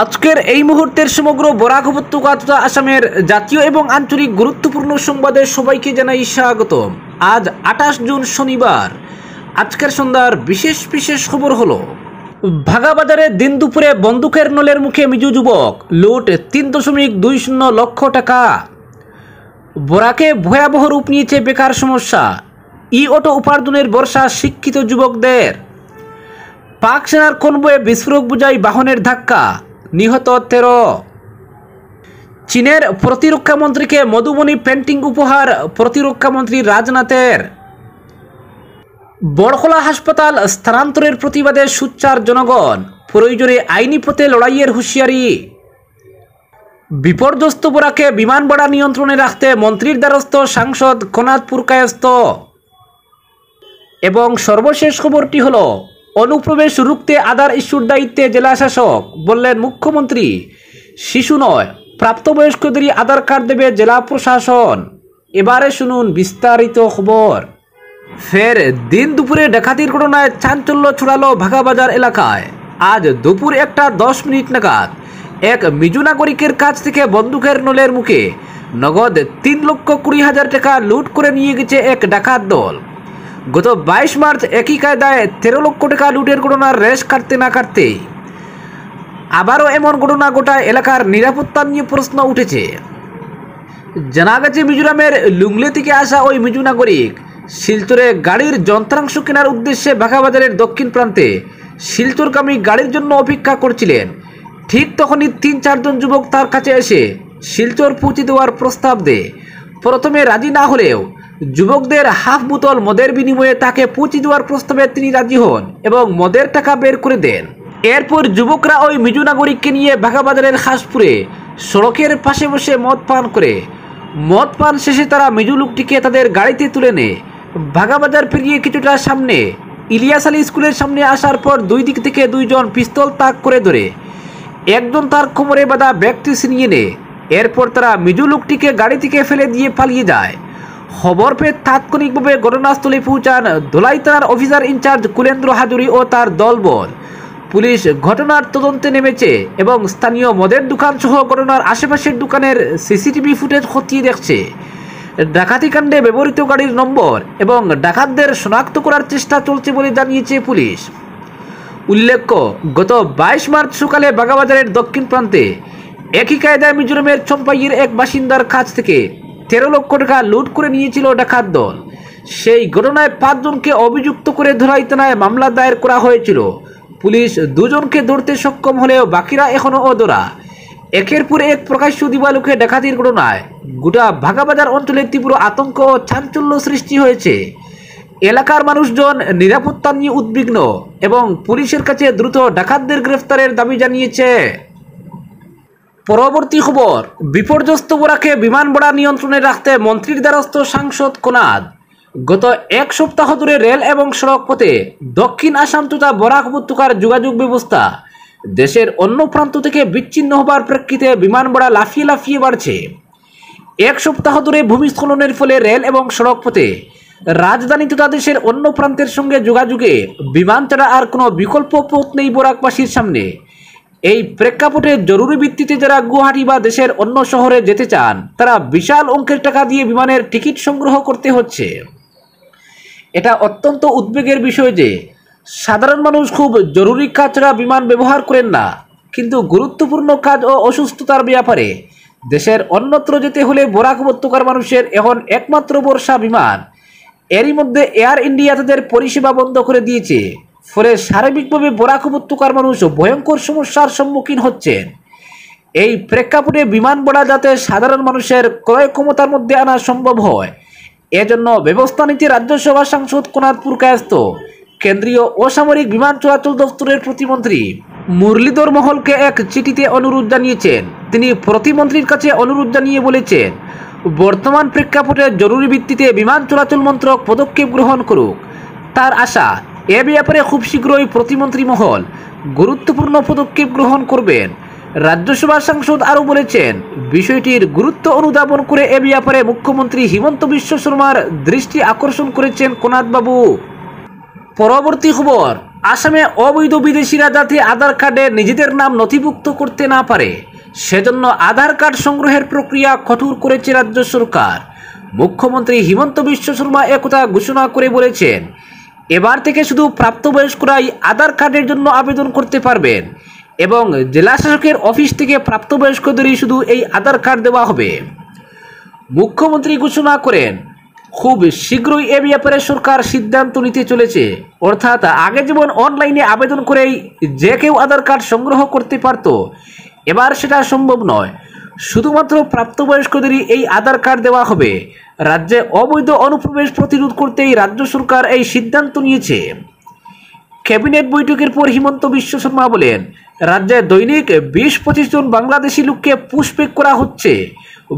আজকের এই মুহূর্তের সমগ্র বরাক উপত্যকা তথা আসামের জাতীয় এবং আঞ্চলিক গুরুত্বপূর্ণ সংবাদে সবাইকে জানাই স্বাগতম। আজ 28 জুন শনিবার। আজকের সন্ধ্যার বিশেষ বিশেষ খবর হলো, ভাগাবাজারে দিন দুপুরে বন্দুকের নলের মুখে মিজু যুবক, লুট 3.20 লক্ষ টাকা। বরাকে ভয়াবহ রূপ নিয়েছে বেকার সমস্যা, ই অটো উপার্জনের বর্ষা শিক্ষিত যুবকদের। পাক সেনার কনভয়ে বিস্ফোরক বোঝাই বাহনের ধাক্কা, নিহত 13। চীনের প্রতিরক্ষা মন্ত্রীকে মধুবনী পেন্টিং উপহার প্রতিরক্ষা মন্ত্রী রাজনাথের। বড়খলা হাসপাতাল স্থানান্তরের প্রতিবাদে সোচ্চার জনগণ, প্রয়োজনে আইনি পথে লড়াইয়ের হুঁশিয়ারি। বিপর্যস্ত বরাকে বিমান ভাড়া নিয়ন্ত্রণে রাখতে মন্ত্রীর দ্বারস্থ সাংসদ কোনাদ পুরকায়স্থ। এবং সর্বশেষ খবরটি হলো, অনুপ্রবেশ রুখতে আধার ইস্যুর দায়িত্বে জেলা শাসক, বললেন মুখ্যমন্ত্রী। শিশু নয়, প্রাপ্তবয়স্কদেরই আধার কার্ড দেবে জেলা প্রশাসন। এবারে শুনুন বিস্তারিত খবর। ফের দিন দুপুরে ডাকাতির ঘটনায় চাঞ্চল্য ছড়ালো ভাগাবাজার এলাকায়। আজ দুপুর 1:10 নাগাদ এক মিজু নাগরিকের কাছ থেকে বন্দুকের নলের মুখে নগদ 3,20,000 টাকা লুট করে নিয়ে গেছে এক ডাকাত দল। গত 22 মার্চ একই কায়দায় 13 লক্ষ টাকা লুটের ঘটনার রেশ কাটতে না কাটতেই আবারও এমন ঘটনা ঘটায় এলাকার নিরাপত্তা নিয়ে প্রশ্ন উঠেছে। জানা গেছে, মিজোরামের লুংলে থেকে আসা ওই মিজু নাগরিক শিলচরে গাড়ির যন্ত্রাংশ কেনার উদ্দেশ্যে ভাগাবাজারের দক্ষিণ প্রান্তে শিলচরগামী গাড়ির জন্য অপেক্ষা করছিলেন। ঠিক তখনই 3-4 জন যুবক তার কাছে এসে শিলচর পৌঁছে দেওয়ার প্রস্তাব দেয়। প্রথমে রাজি না হলেও যুবকদের হাফ বোতল মদের বিনিময়ে তাকে পৌঁছে দেওয়ার প্রস্তাবে তিনি রাজি হন এবং মদের টাকা বের করে দেন। এরপর যুবকরা ওই মিজু নাগরিককে নিয়ে ভাগাবাজারের খাসপুরে সড়কের পাশে বসে মদ পান করে। মদ পান শেষে তারা মিজু লোকটিকে তাদের গাড়িতে তুলে নেয়। ভাগাবাজার পেরিয়ে কিছুটা সামনে ইলিয়াস আলী স্কুলের সামনে আসার পর দুই দিক থেকে 2 জন পিস্তল তাক করে ধরে। একজন তার কোমরে বাঁধা ব্যাগটি ছিনিয়ে নেয়। এরপর তারা মিজু লোকটিকে গাড়ি থেকে ফেলে দিয়ে পালিয়ে যায়। খবর পেয়ে তাৎক্ষণিকভাবে ঘটনাস্থলে পৌঁছান ধলাই থানার অফিসার ইনচার্জ কুলেন্দ্র হাজুরি ও তার দলবল। পুলিশ ঘটনার তদন্তে নেমেছে এবং স্থানীয় মদের দোকান সহ ঘটনার আশেপাশের দোকানের সিসিটিভি ফুটেজ খতিয়ে দেখছে। ডাকাতিকাণ্ডে ব্যবহৃত গাড়ির নম্বর এবং ডাকাতদের শনাক্ত করার চেষ্টা চলছে বলে জানিয়েছে পুলিশ। উল্লেখ্য, গত 22 মার্চ সকালে বাগাবাজারের দক্ষিণ প্রান্তে একই কায়দায় মিজোরামের চম্পাইয়ের এক বাসিন্দার কাছ থেকে 13 লক্ষ টাকা লুট করে নিয়েছিল ডাকাত দল। সেই ঘটনায় 5 জনকে অভিযুক্ত করে ধলাই থানায় মামলা দায়ের করা হয়েছিল। পুলিশ 2 জনকে ধরতে সক্ষম হলেও বাকিরা এখনও অধরা। একের পর এক প্রকাশ্য দিবালোকে ডাকাতির ঘটনায় গোটা ভাগাবাজার অঞ্চলে তীব্র আতঙ্ক ও চাঞ্চল্য সৃষ্টি হয়েছে। এলাকার মানুষজন নিরাপত্তা নিয়ে উদ্বিগ্ন এবং পুলিশের কাছে দ্রুত ডাকাতদের গ্রেফতারের দাবি জানিয়েছে। পরবর্তী খবর, বিপর্যস্ত বরাকে বিমান ভাড়া নিয়ন্ত্রণে রাখতে মন্ত্রীর দ্বারস্থ সাংসদ কোনাদ। গত 1 সপ্তাহ ধরে রেল এবং সড়ক পথে দক্ষিণ আসাম তথা বরাক উপত্যকার যোগাযোগ ব্যবস্থা দেশের অন্য প্রান্ত থেকে বিচ্ছিন্ন হবার প্রেক্ষিতে বিমান ভাড়া লাফিয়ে লাফিয়ে বাড়ছে। 1 সপ্তাহ ধরে ভূমিস্খলনের ফলে রেল এবং সড়ক পথে রাজধানী তথা দেশের অন্য প্রান্তের সঙ্গে যোগাযোগে বিমান ছাড়া আর কোনো বিকল্প পথ নেই বরাকবাসীর সামনে। এই প্রেক্ষাপটে জরুরি ভিত্তিতে যারা গুয়াহাটি বা দেশের অন্য শহরে যেতে চান তারা বিশাল অঙ্কের টাকা দিয়ে বিমানের টিকিট সংগ্রহ করতে হচ্ছে। এটা অত্যন্ত উদ্বেগের বিষয় যে সাধারণ মানুষ খুব জরুরি কাজ ছাড়া বিমান ব্যবহার করেন না, কিন্তু গুরুত্বপূর্ণ কাজ ও অসুস্থতার ব্যাপারে দেশের অন্যত্র যেতে হলে বরাক উপত্যকার মানুষের এখন একমাত্র ভরসা বিমান। এরই মধ্যে এয়ার ইন্ডিয়া তাদের পরিষেবা বন্ধ করে দিয়েছে। ফলে সার্বিকভাবে বরাক উপত্যকার মানুষ ভয়ঙ্কর সমস্যার সম্মুখীন হচ্ছেন। এই প্রেক্ষাপটে বিমান ভাড়া যাতে সাধারণ মানুষের ক্রয় ক্ষমতার মধ্যে আনা সম্ভব হয়, এজন্য ব্যবস্থা নিতে রাজ্যসভা সাংসদ কোনাদ পুরকায়স্থ কেন্দ্রীয় অসামরিক বিমান চলাচল দপ্তরের প্রতিমন্ত্রী মুরলীধর মহলকে এক চিঠিতে অনুরোধ জানিয়েছেন। তিনি প্রতিমন্ত্রীর কাছে অনুরোধ জানিয়ে বলেছেন, বর্তমান প্রেক্ষাপটে জরুরি ভিত্তিতে বিমান চলাচল মন্ত্রক পদক্ষেপ গ্রহণ করুক। তার আশা, এ ব্যাপারে খুব শীঘ্রই প্রতিমন্ত্রী মহল গুরুত্বপূর্ণ পদক্ষেপ গ্রহণ করবেন। রাজ্যসভার সাংসদ আরও বলেছেন, বিষয়টির গুরুত্ব অনুধাবন করে এ ব্যাপারে মুখ্যমন্ত্রী হিমন্ত বিশ্ব শর্মার দৃষ্টি আকর্ষণ করেছেন কোনাদ বাবু। পরবর্তী খবর, আসামে অবৈধ বিদেশিরা যাতে আধার কার্ডে নিজেদের নাম নথিভুক্ত করতে না পারে সেজন্য আধার কার্ড সংগ্রহের প্রক্রিয়া কঠোর করেছে রাজ্য সরকার। মুখ্যমন্ত্রী হিমন্ত বিশ্ব শর্মা একথা ঘোষণা করে বলেছেন, এবার থেকে শুধু প্রাপ্তবয়স্করাই আধার কার্ডের জন্য আবেদন করতে পারবেন এবং জেলা শাসকের অফিস থেকে প্রাপ্তবয়স্কদেরই শুধু এই আধার কার্ড দেওয়া হবে। মুখ্যমন্ত্রী ঘোষণা করেন, খুব শীঘ্রই এ ব্যাপারে সরকার সিদ্ধান্ত নিতে চলেছে। অর্থাৎ আগে যেমন অনলাইনে আবেদন করেই যে কেউ আধার কার্ড সংগ্রহ করতে পারত, এবার সেটা সম্ভব নয়। শুধুমাত্র প্রাপ্তবয়স্কদেরই এই আধার কার্ড দেওয়া হবে। রাজ্যে অবৈধ অনুপ্রবেশ প্রতিরোধ করতেই রাজ্য সরকার এই সিদ্ধান্ত নিয়েছে। ক্যাবিনেট বৈঠকের পর হিমন্ত বিশ্ব শর্মা বলেন, রাজ্যে দৈনিক 20-25 জন বাংলাদেশি লোককে পুশব্যাক করা হচ্ছে।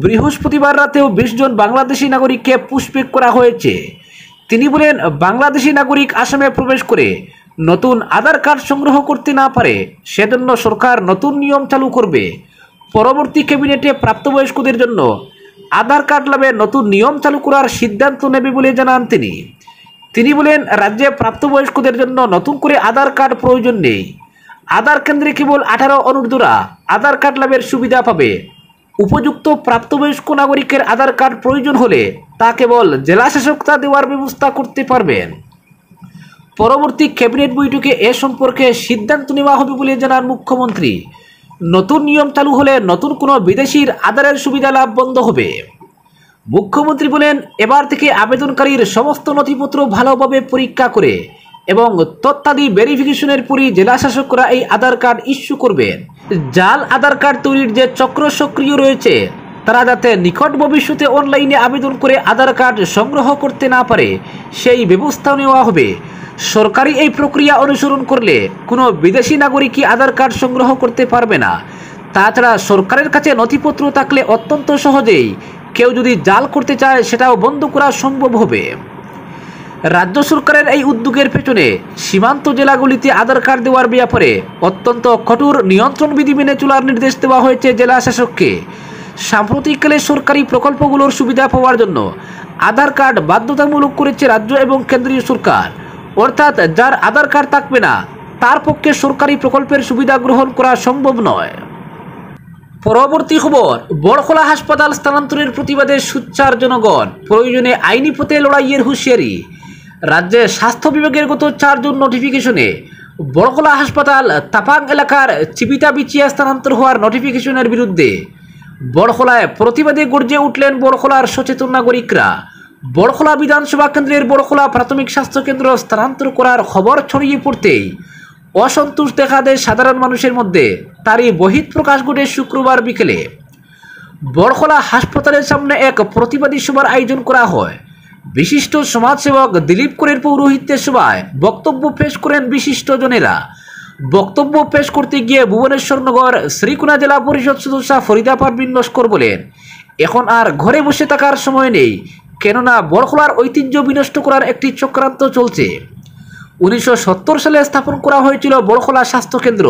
বৃহস্পতিবার রাতেও 20 জন বাংলাদেশি নাগরিককে পুশব্যাক করা হয়েছে। তিনি বলেন, বাংলাদেশি নাগরিক আসামে প্রবেশ করে নতুন আধার কার্ড সংগ্রহ করতে না পারে সেজন্য সরকার নতুন নিয়ম চালু করবে। পরবর্তী ক্যাবিনেটে প্রাপ্তবয়স্কদের জন্য আধার কার্ড লাভে নতুন নিয়ম চালু করার সিদ্ধান্ত নেবে বলে জানান তিনি। তিনি বলেন, রাজ্যে প্রাপ্তবয়স্কদের জন্য নতুন করে আধার কার্ড প্রয়োজন নেই। আধার কেন্দ্রে কেবল 18 অনূর্ধ্বরা আধার কার্ড লাভের সুবিধা পাবে। উপযুক্ত প্রাপ্তবয়স্ক নাগরিকের আধার কার্ড প্রয়োজন হলে তা কেবল জেলা শাসক তা দেওয়ার ব্যবস্থা করতে পারবেন। পরবর্তী ক্যাবিনেট বৈঠকে এ সম্পর্কে সিদ্ধান্ত নেওয়া হবে বলে জানান মুখ্যমন্ত্রী। নতুন নিয়ম চালু হলে নতুন কোনো বিদেশির আধারের সুবিধা লাভ বন্ধ হবে। মুখ্যমন্ত্রী বলেন, এবার থেকে আবেদনকারীর সমস্ত নথিপত্র ভালোভাবে পরীক্ষা করে এবং তথ্যাদি ভেরিফিকেশনের পরই জেলা শাসকরা এই আধার কার্ড ইস্যু করবেন। জাল আধার কার্ড তৈরির যে চক্র সক্রিয় রয়েছে তারা যাতে নিকট ভবিষ্যতে অনলাইনে আবেদন করে আধার কার্ড সংগ্রহ করতে না পারে সেই ব্যবস্থা নেওয়া হবে। সরকারি এই প্রক্রিয়া অনুসরণ করলে কোনো বিদেশি নাগরিকই আধার কার্ড সংগ্রহ করতে পারবে না। তাছাড়া সরকারের কাছে নথিপত্র থাকলে অত্যন্ত সহজেই কেউ যদি জাল করতে চায় সেটাও বন্ধ করা সম্ভব হবে। রাজ্য সরকারের এই উদ্যোগের পেছনে সীমান্ত জেলাগুলিতে আধার কার্ড দেওয়ার ব্যাপারে অত্যন্ত কঠোর নিয়ন্ত্রণ বিধি মেনে চলার নির্দেশ দেওয়া হয়েছে জেলা শাসককে। সাম্প্রতিককালে সরকারি প্রকল্পগুলোর সুবিধা পাওয়ার জন্য আধার কার্ড বাধ্যতামূলক করেছে রাজ্য এবং কেন্দ্রীয় সরকার। অর্থাৎ যার আধার কার্ড থাকবে না তার পক্ষে সরকারি প্রকল্পের সুবিধা গ্রহণ করা সম্ভব নয়। পরবর্তী খবর, বড়খলা হাসপাতাল স্থানান্তরের প্রতিবাদে সোচ্চার জনগণ, প্রয়োজনে আইনি পথে লড়াইয়ের হুঁশিয়ারি। রাজ্যে স্বাস্থ্য বিভাগের গত 4 জুন নোটিফিকেশনে বড়খলা হাসপাতাল তাপাং এলাকার চিবিতা বিচিয়া স্থানান্তর হওয়ার নোটিফিকেশনের বিরুদ্ধে বড়খলায় প্রতিবাদে গর্জে উঠলেন বড়খলার সচেতন নাগরিকরা। বড়খলা বিধানসভা কেন্দ্রের বড়খলা প্রাথমিক স্বাস্থ্য কেন্দ্র স্থানান্তর করার খবর ছড়িয়ে পড়তেই অসন্তোষ দেখা দেয় সাধারণ মানুষের মধ্যে। তারই বহিঃপ্রকাশ ঘটে শুক্রবার বিকেলে বড়খলা হাসপাতালের সামনে এক প্রতিবাদী সভার আয়োজন করা হয়। বিশিষ্ট সমাজসেবক দিলীপ করের পৌরোহিত্যের সভায় বক্তব্য পেশ করেন বিশিষ্টজনেরা। বক্তব্য পেশ করতে গিয়ে ভুবনেশ্বরনগর শ্রীকুনা জেলা পরিষদ সদস্য ফরিদা পারভিন লস্কর বলেন, এখন আর ঘরে বসে থাকার সময় নেই, কেননা বড়খলার ঐতিহ্য বিনষ্ট করার একটি চক্রান্ত চলছে। 1970 সালে স্থাপন করা হয়েছিল বড়খলা স্বাস্থ্যকেন্দ্র।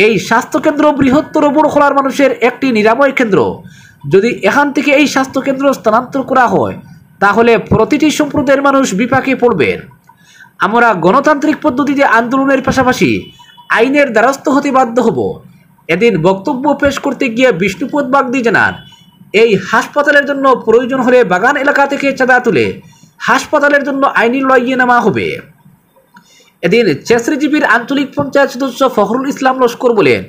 এই স্বাস্থ্যকেন্দ্র বৃহত্তর বড়খলার মানুষের একটি নিরাময় কেন্দ্র। যদি এখান থেকে এই স্বাস্থ্যকেন্দ্র স্থানান্তর করা হয় তাহলে প্রতিটি সম্প্রদায়ের মানুষ বিপাকে পড়বেন। আমরা গণতান্ত্রিক পদ্ধতিতে আন্দোলনের পাশাপাশি আইনের দ্বারস্থ হতে বাধ্য হব। এদিন বক্তব্য পেশ করতে গিয়ে বিষ্ণুপদ বাগদি জানান, এই হাসপাতালের জন্য প্রয়োজন হলে বাগান এলাকা থেকে চাঁদা তুলে হাসপাতালের জন্য আইনি লড়াইয়ে নামা হবে। এদিন চেসরিজিবির আঞ্চলিক পঞ্চায়েত সদস্য ফখরুল ইসলাম লস্কর বলেন,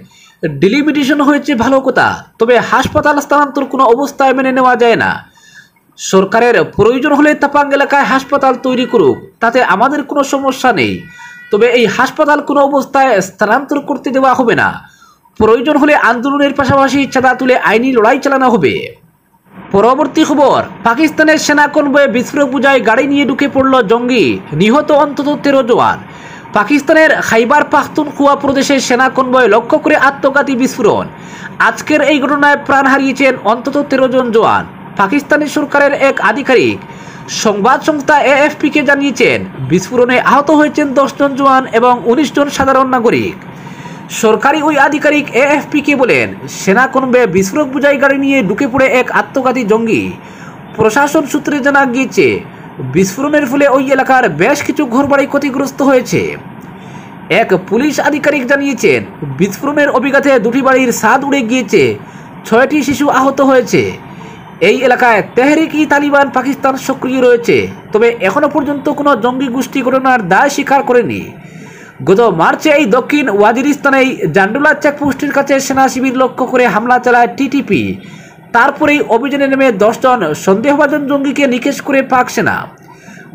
ডিলিমিটেশন হয়েছে ভালো কথা, তবে হাসপাতাল স্থানান্তর কোনো অবস্থায় মেনে নেওয়া যায় না। সরকারের প্রয়োজন হলে তাপাং এলাকায় হাসপাতাল তৈরি করুক, তাতে আমাদের কোনো সমস্যা নেই, তবে এই হাসপাতাল কোনো অবস্থায় স্থানান্তর করতে দেওয়া হবে না। প্রয়োজন হলে আন্দোলনের পাশাপাশি চাঁদা তুলে আইনি লড়াই চালানো হবে। পরবর্তী খবর, পাকিস্তানের সেনা কনভয়ে বিস্ফোরক বোঝাই গাড়ি নিয়ে ঢুকে পড়ল জঙ্গি, নিহত অন্তত 13 জওয়ান। পাকিস্তানের খাইবার পাখতুনখোয়া প্রদেশের সেনা কনভয় লক্ষ্য করে আত্মঘাতী বিস্ফোরণ। আজকের এই ঘটনায় প্রাণ হারিয়েছেন অন্তত 13 জন জওয়ান। পাকিস্তানি সরকারের এক আধিকারিক সংবাদ সংস্থা AFP-কে জানিয়েছেন, বিস্ফোরণে আহত হয়েছেন 10 জন জওয়ান এবং 19 জন সাধারণ নাগরিক। সরকারি ওই আধিকারিক AFP-কে বলেন, সেনা কনভয়ে বিস্ফোরক বোঝাই গাড়ি নিয়ে ঢুকে পড়ে এক আত্মঘাতী জঙ্গি। প্রশাসন সূত্রে জানা গিয়েছে, বিস্ফোরণের ফলে ওই এলাকার বেশ কিছু ঘরবাড়ি ক্ষতিগ্রস্ত হয়েছে। এক পুলিশ আধিকারিক জানিয়েছেন, বিস্ফোরণের অভিঘাতে দুটি বাড়ির ছাদ উড়ে গিয়েছে, 6টি শিশু আহত হয়েছে। এই এলাকায় তেহরিক-ই-তালিবান পাকিস্তান সক্রিয় রয়েছে, তবে এখনও পর্যন্ত কোনো জঙ্গি গোষ্ঠী ঘটনার দায় স্বীকার করেনি। গত মার্চে এই দক্ষিণ ওয়াজিরিস্তানের জান্ডুলা চেকপোস্টের কাছে সেনা শিবির লক্ষ্য করে হামলা চালায় টিটিপি। তারপরেই অভিযানে নেমে 10 জন সন্দেহভাজন জঙ্গিকে নিকেশ করে পাক সেনা।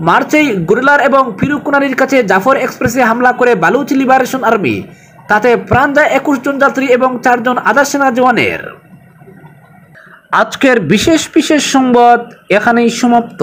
মার্চেই গুরলার এবং ফিরুকুনারির কাছে জাফর এক্সপ্রেসে হামলা করে বালুচ লিবারেশন আর্মি। তাতে প্রাণ যায় 21 জন যাত্রী এবং 4 জন আধা সেনা জওয়ানের। আজকের বিশেষ সংবাদ এখানেই সমাপ্ত।